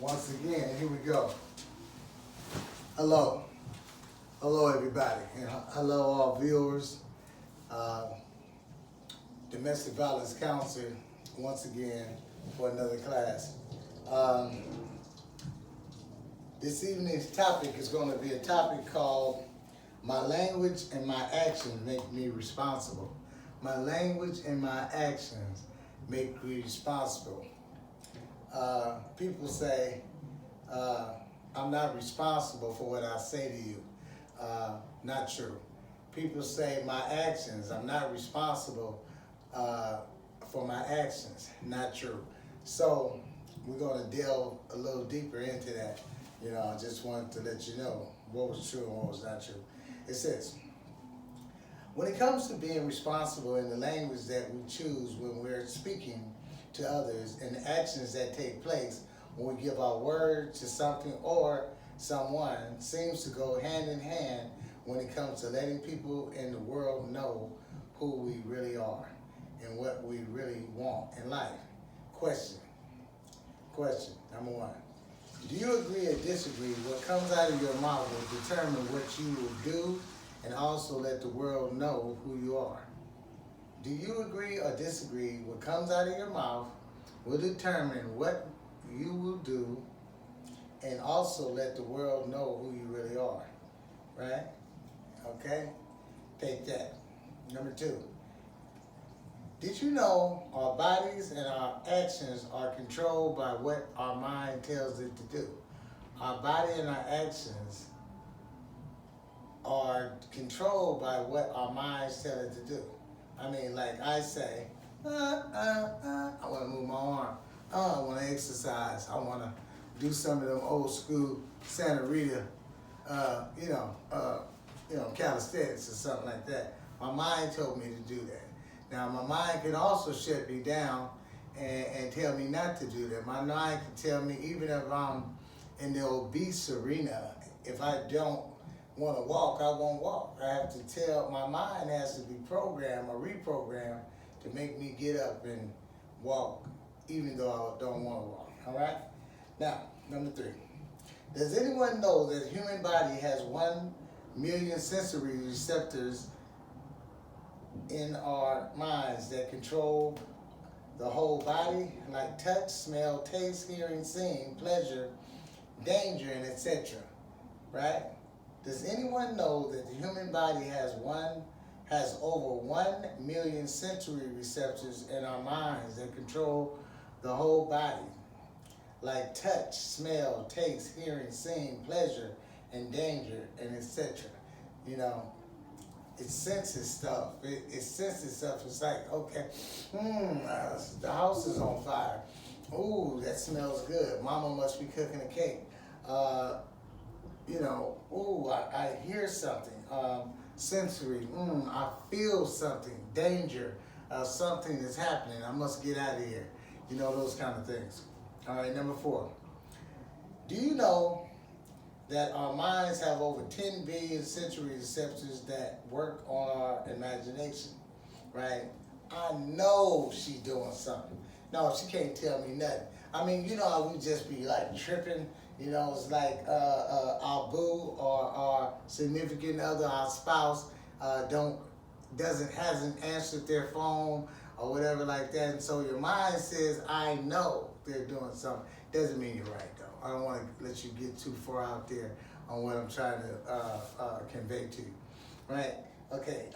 Once again, here we go. Hello. Hello, everybody. And hello, all viewers. Uh, Domestic Violence Counselor, once again, for another class. This evening's topic is going to be a topic called My Language and My Actions Make Me Responsible. My language and my actions make me responsible. People say, I'm not responsible for what I say to you. Not true. People say my actions, I'm not responsible for my actions. Not true. So we're going to delve a little deeper into that. I just wanted to let you know what was true and what was not true. It says, when it comes to being responsible in the language that we choose when we're speaking to others and the actions that take place when we give our word to something or someone seems to go hand in hand when it comes to letting people in the world know who we really are and what we really want in life. Question number one. Do you agree or disagree what comes out of your mouth will determine what you will do and also let the world know who you are? Do you agree or disagree what comes out of your mouth will determine what you will do and also let the world know who you really are? Right? Okay? Take that. Number two. Did you know our bodies and our actions are controlled by what our mind tells it to do? Our body and our actions are controlled by what our minds tell it to do. I mean, like I say, I want to move my arm. I want to exercise. I want to do some of them old school Santa Rita, calisthenics or something like that. My mind told me to do that. Now, my mind can also shut me down and tell me not to do that. My mind can tell me, even if I'm in the obese arena, if I don't want to walk, I won't walk. I have to tell, my mind has to be programmed or reprogrammed to make me get up and walk, even though I don't want to walk. All right? Now, number three. Does anyone know that the human body has 1 million sensory receptors in our minds that control the whole body, like touch, smell, taste, hearing, seeing, pleasure, danger, and etc. Right? Does anyone know that the human body has over 1 million sensory receptors in our minds that control the whole body, like touch, smell, taste, hearing, seeing, pleasure, and danger, and etc. It senses stuff. It senses stuff. It's like, okay, the house is on fire. Ooh, that smells good. Mama must be cooking a cake. I hear something. Sensory. I feel something. Danger. Something is happening. I must get out of here. Those kind of things. All right, number 4. Do you know that our minds have over 10 billion sensory receptors that work on our imagination, right? I know she doing something. No, she can't tell me nothing. I mean, how we just be like tripping, it's like our boo or our significant other, our spouse, hasn't answered their phone or whatever like that. And so your mind says, I know they're doing something. Doesn't mean you're right, though. I don't want to let you get too far out there on what I'm trying to convey to you. Right? Okay.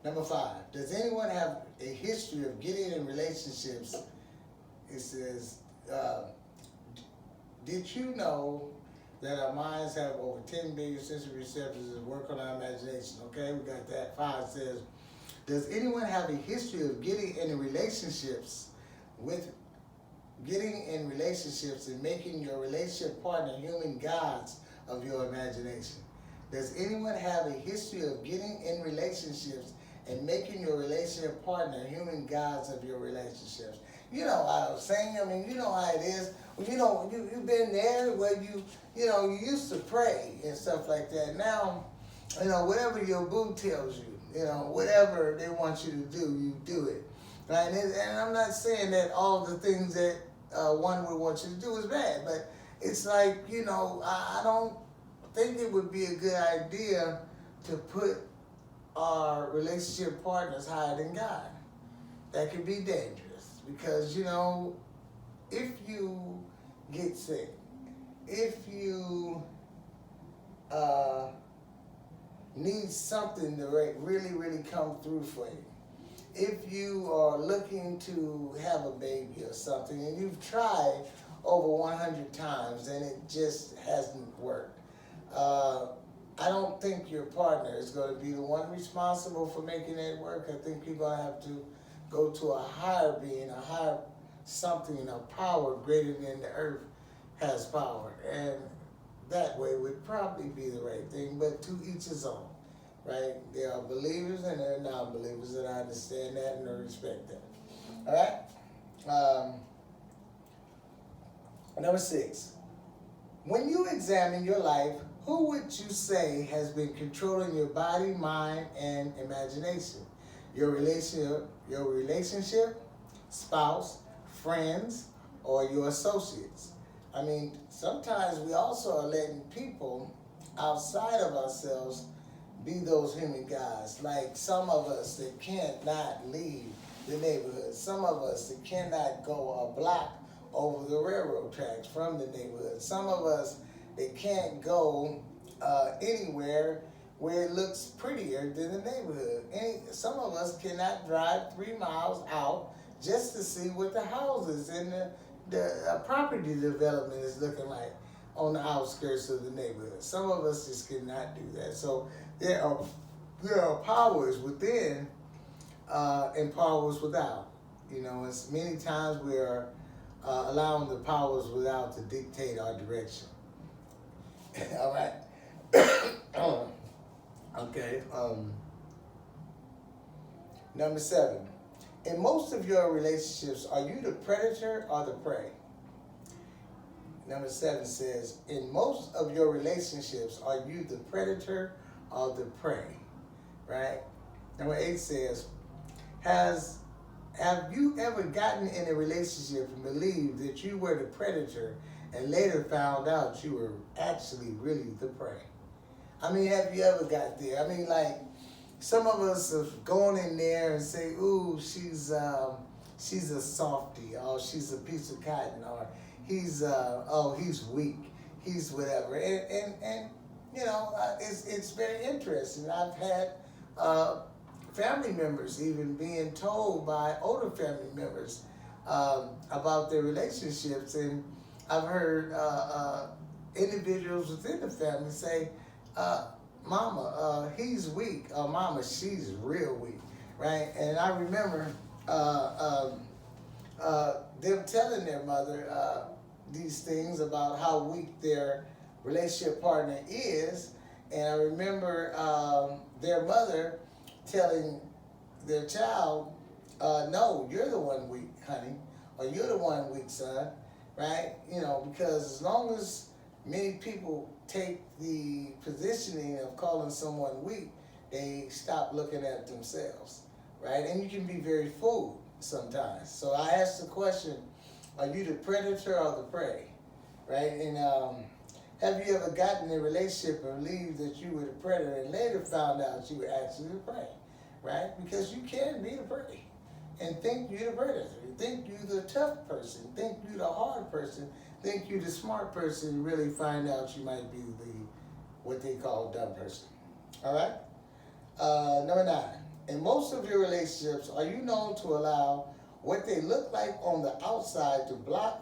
Number 5. Does anyone have a history of getting in relationships? It says, did you know that our minds have over 10 billion sensory receptors that work on our imagination? Okay, we got that. 5 says, does anyone have a history of getting in relationships and making your relationship partner human gods of your imagination? Does anyone have a history of getting in relationships and making your relationship partner human gods of your relationships? You know what I'm saying? I mean, you know how it is. Well, you've been there where you used to pray and stuff like that. Now, whatever your boo tells you, whatever they want you to do, you do it. Right? And I'm not saying that all the things that one would want you to do is bad. But it's like, I don't think it would be a good idea to put our relationship partners higher than God. That could be dangerous because, if you get sick, if you need something to really, really come through for you, if you are looking to have a baby or something and you've tried over 100 times and it just hasn't worked, I don't think your partner is going to be the one responsible for making it work. I think you're going to have to go to a higher being, a higher something, a power greater than the earth has power. And that way would probably be the right thing, but to each his own, right? There are believers and there are non-believers, and I understand that and I respect that. All right? Number 6. When you examine your life, who would you say has been controlling your body, mind, and imagination? Your relationship, spouse, friends, or your associates? I mean, sometimes we also are letting people outside of ourselves be those human guys. Like some of us that cannot leave the neighborhood. Some of us that cannot go a block over the railroad tracks from the neighborhood. Some of us that can't go anywhere where it looks prettier than the neighborhood. Some of us cannot drive 3 miles out just to see what the houses and the property development is looking like on the outskirts of the neighborhood. Some of us just cannot do that. So there are powers within and powers without. It's many times we are allowing the powers without to dictate our direction. All right. Okay. Number 7. In most of your relationships, are you the predator or the prey? Number 7 says, in most of your relationships, are you the predator or the prey? Right? Number 8 says, have you ever gotten in a relationship and believed that you were the predator and later found out you were actually really the prey? I mean, have you ever got there? I mean, like, some of us have gone in there and say, ooh, she's a softie, or she's a piece of cotton, or he's weak, he's whatever. And it's very interesting. I've had family members even being told by older family members about their relationships, and I've heard individuals within the family say, Mama, he's weak, or Mama, she's real weak, right? And I remember them telling their mother these things about how weak their relationship partner is, and I remember their mother telling their child, no, you're the one weak, honey, or you're the one weak, son, right? Because as long as many people take the positioning of calling someone weak, they stop looking at themselves, right? And you can be very fooled sometimes. So I asked the question, are you the predator or the prey, right? And have you ever gotten in a relationship and believed that you were the predator and later found out you were actually the prey, right? Because you can be the prey and think you're the predator, think you're the tough person, think you're the hard person, think you're the smart person, really find out you might be what they call dumb person. All right? Number 9. In most of your relationships, are you known to allow what they look like on the outside to block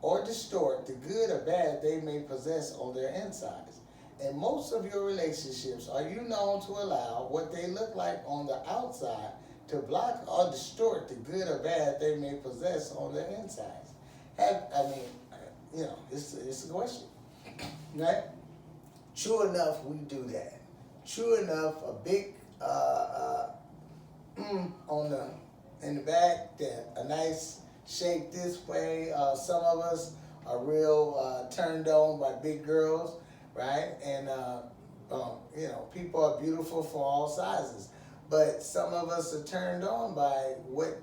or distort the good or bad they may possess on their insides? In most of your relationships, are you known to allow what they look like on the outside to block or distort the good or bad they may possess on their insides? It's a question, right? True enough, we do that. True enough, a big in the back, that a nice shape this way. Some of us are real turned on by big girls, right? And people are beautiful for all sizes, but some of us are turned on by what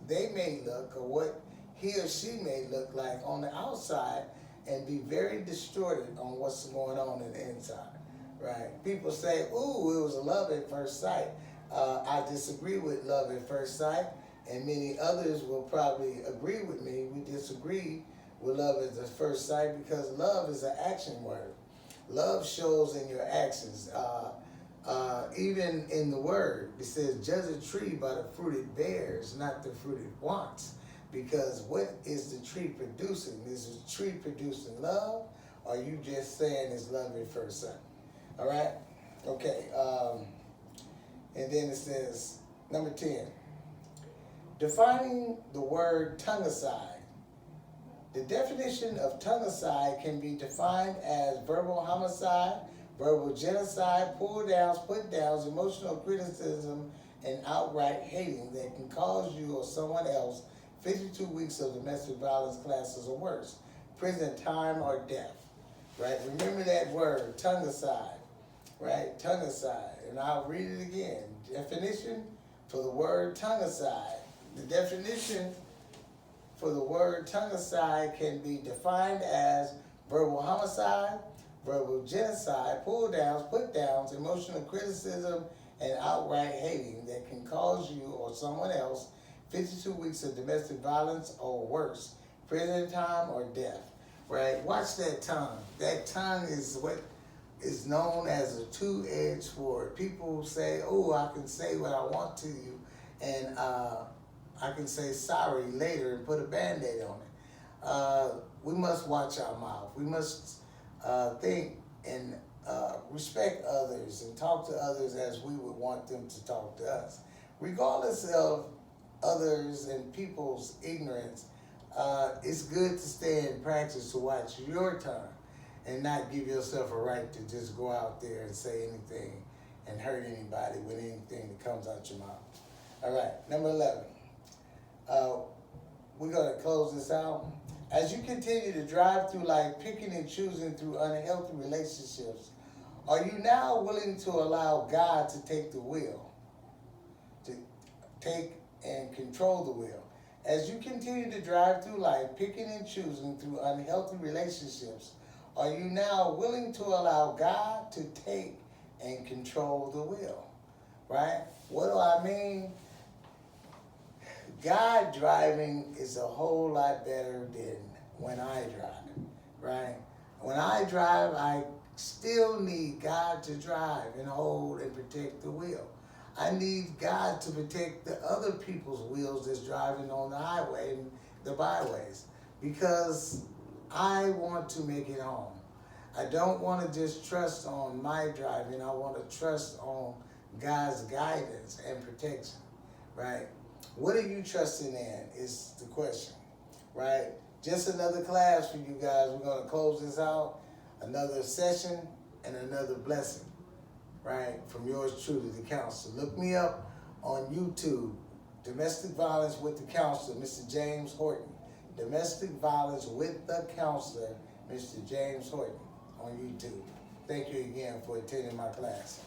they may look or what he or she may look like on the outside and be very distorted on what's going on in the inside, right? People say, ooh, it was a love at first sight. I disagree with love at first sight, and many others will probably agree with me. We disagree with love at the first sight because love is an action word. Love shows in your actions. Even in the word, it says, judge a tree by the fruit it bears, not the fruit it wants. Because what is the tree producing? Is the tree producing love, or are you just saying it's love at first sight? All right? Okay. And then it says, number 10, defining the word tongue-aside. The definition of tongue-aside can be defined as verbal homicide, verbal genocide, pull-downs, put-downs, emotional criticism, and outright hating that can cause you or someone else 52 weeks of domestic violence classes or worse, prison time or death, right? Remember that word, tongue-aside, right? Tongue-aside. And I'll read it again. Definition for the word tongue-aside. The definition for the word tongue-aside can be defined as verbal homicide, verbal genocide, pull-downs, put-downs, emotional criticism, and outright hating that can cause you or someone else 52 weeks of domestic violence or worse, prison time or death, right? Watch that tongue. That tongue is what is known as a two-edged sword. People say, oh, I can say what I want to you, and I can say sorry later and put a Band-Aid on it. We must watch our mouth. We must think and respect others and talk to others as we would want them to talk to us. Regardless of others and people's ignorance, it's good to stay in practice to watch your tongue and not give yourself a right to just go out there and say anything and hurt anybody with anything that comes out your mouth. All right, number 11. We're going to close this out. As you continue to drive through life, picking and choosing through unhealthy relationships, are you now willing to allow God to take the wheel, to take and control the wheel? As you continue to drive through life, picking and choosing through unhealthy relationships, are you now willing to allow God to take and control the wheel? Right? What do I mean? God driving is a whole lot better than when I drive, right? When I drive, I still need God to drive and hold and protect the wheel. I need God to protect the other people's wheels that's driving on the highway and the byways, because I want to make it home. I don't want to just trust on my driving. I want to trust on God's guidance and protection, right? What are you trusting in is the question, right? Just another class for you guys. We're going to close this out. Another session and another blessing, right? From yours truly, the counselor. Look me up on YouTube, Domestic Violence with the Counselor, Mr. James Horton. Domestic Violence with the Counselor, Mr. James Horton, on YouTube. Thank you again for attending my class.